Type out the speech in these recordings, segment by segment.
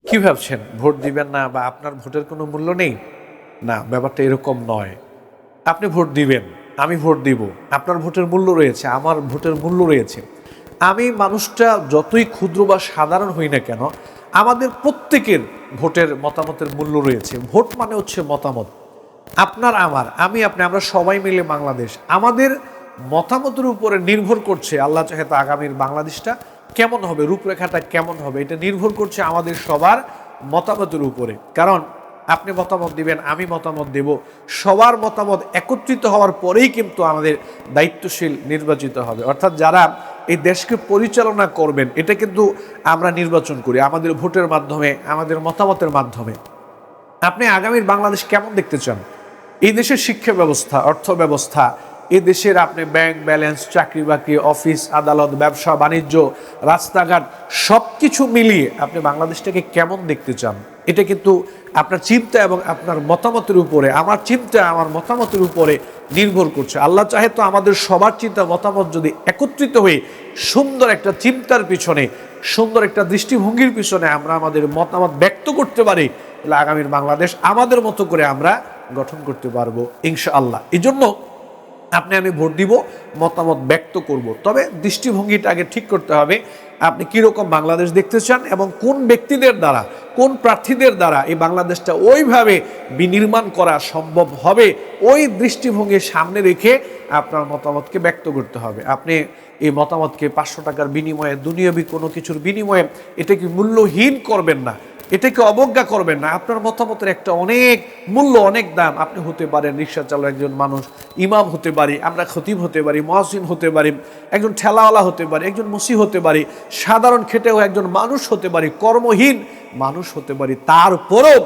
কি ভাবছেন ভোট দিবেন না বা আপনার ভোটের কোনো মূল্য নেই? না, ব্যাপারটা এরকম নয়। আপনি ভোট দিবেন, আমি ভোট দিব, আপনার ভোটের মূল্য রয়েছে, আমার ভোটের মূল্য রয়েছে। আমি মানুষটা যতই ক্ষুদ্র বা সাধারণ হই না কেন, আমাদের প্রত্যেকের ভোটের মতামতের মূল্য রয়েছে। ভোট মানে হচ্ছে মতামত। আপনার আমার, আমি আপনি, আমরা সবাই মিলে বাংলাদেশ। আমাদের মতামতের উপরে নির্ভর করছে আল্লাহ চাহে তো আগামীর বাংলাদেশটা কেমন হবে, রূপরেখাটা কেমন হবে, এটা নির্ভর করছে আমাদের সবার মতামতের উপরে। কারণ আপনি মতামত দিবেন, আমি মতামত দেব, সবার মতামত একত্রিত হওয়ার পরেই কিন্তু আমাদের দায়িত্বশীল নির্বাচিত হবে। অর্থাৎ যারা এই দেশকে পরিচালনা করবেন, এটা কিন্তু আমরা নির্বাচন করি আমাদের ভোটের মাধ্যমে, আমাদের মতামতের মাধ্যমে। আপনি আগামীর বাংলাদেশ কেমন দেখতে চান? এই দেশের শিক্ষা ব্যবস্থা, অর্থ ব্যবস্থা, এই দেশের আপনি ব্যাংক ব্যালেন্স, চাকরি বাকরি, অফিস আদালত, ব্যবসা বাণিজ্য, রাস্তাঘাট সব কিছু মিলিয়ে আপনি বাংলাদেশটাকে কেমন দেখতে চান? এটা কিন্তু আপনার চিন্তা এবং আপনার মতামতের উপরে, আমার চিন্তা আমার মতামতের উপরে নির্ভর করছে। আল্লাহ চাহে তো আমাদের সবার চিন্তা মতামত যদি একত্রিত হয়ে সুন্দর একটা চিন্তার পিছনে, সুন্দর একটা দৃষ্টিভঙ্গির পিছনে আমরা আমাদের মতামত ব্যক্ত করতে পারি, তাহলে আগামীর বাংলাদেশ আমাদের মতো করে আমরা গঠন করতে পারবো ইনশাআল্লাহ। এই জন্য আপনি আমি ভোট দিব, মতামত ব্যক্ত করব, তবে দৃষ্টিভঙ্গিটা আগে ঠিক করতে হবে। আপনি কীরকম বাংলাদেশ দেখতে চান এবং কোন ব্যক্তিদের দ্বারা, কোন প্রার্থীদের দ্বারা এই বাংলাদেশটা ওইভাবে বিনির্মাণ করা সম্ভব হবে, ওই দৃষ্টিভঙ্গি সামনে রেখে আপনার মতামতকে ব্যক্ত করতে হবে। আপনি এই মতামতকে 500 টাকার বিনিময়ে, দুনিয়াবি কোনো কিছুর বিনিময়ে এটাকে মূল্যহীন করবেন না, এটাকে অবজ্ঞা করবেন না। আপনার মতামতের একটা অনেক মূল্য, অনেক দাম। আপনি হতে পারেন রিক্সা চালক একজন মানুষ, ইমাম হতে পারি, আমরা খতিব হতে পারি, মুয়াজ্জিন হতে পারি, একজন ঠেলাওয়ালা হতে পারি, একজন মুসি হতে পারি, সাধারণ খেটেও একজন মানুষ হতে পারি, কর্মহীন মানুষ হতে পারি। তারপরেও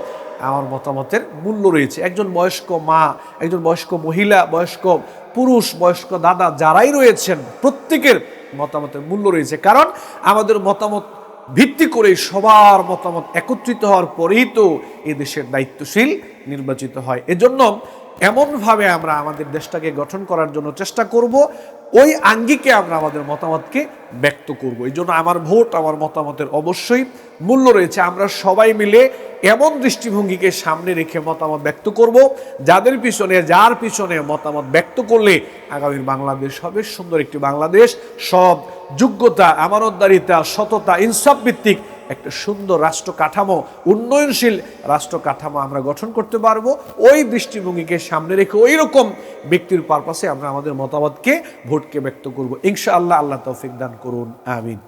আমার মতামতের মূল্য রয়েছে। একজন বয়স্ক মা, একজন বয়স্ক মহিলা, বয়স্ক পুরুষ, বয়স্ক দাদা যারাই রয়েছেন, প্রত্যেকের মতামতের মূল্য রয়েছে। কারণ আমাদের মতামত ভিত্তি করে সবার মতামত একত্রিত হওয়ার পরেই তো এই দেশের দায়িত্বশীল নির্বাচিত হয়। এজন্য এমনভাবে আমরা আমাদের দেশটাকে গঠন করার জন্য চেষ্টা করব, ওই আঙ্গিকে আমরা আমাদের মতামতকে ব্যক্ত করব। এই জন্য আমার ভোট, আমার মতামতের অবশ্যই মূল্য রয়েছে। আমরা সবাই মিলে এমন দৃষ্টিভঙ্গিকে সামনে রেখে মতামত ব্যক্ত করব, যাদের পিছনে, যার পিছনে মতামত ব্যক্ত করলে আগামীর বাংলাদেশ হবে সুন্দর একটি বাংলাদেশ। সব যোগ্যতা, আমানতদারিতা, সততা, ইনসাফ ভিত্তিক একটা সুন্দর রাষ্ট্র কাঠামো, উন্নয়নশীল রাষ্ট্র কাঠামো আমরা গঠন করতে পারবো। ওই দৃষ্টিভঙ্গিকে সামনে রেখে ওই রকম ব্যক্তির পারপাসে আমরা আমাদের মতামতকে, ভোটকে ব্যক্ত করব ইনশাআল্লাহ। আল্লাহ তৌফিক দান করুন, আমিন।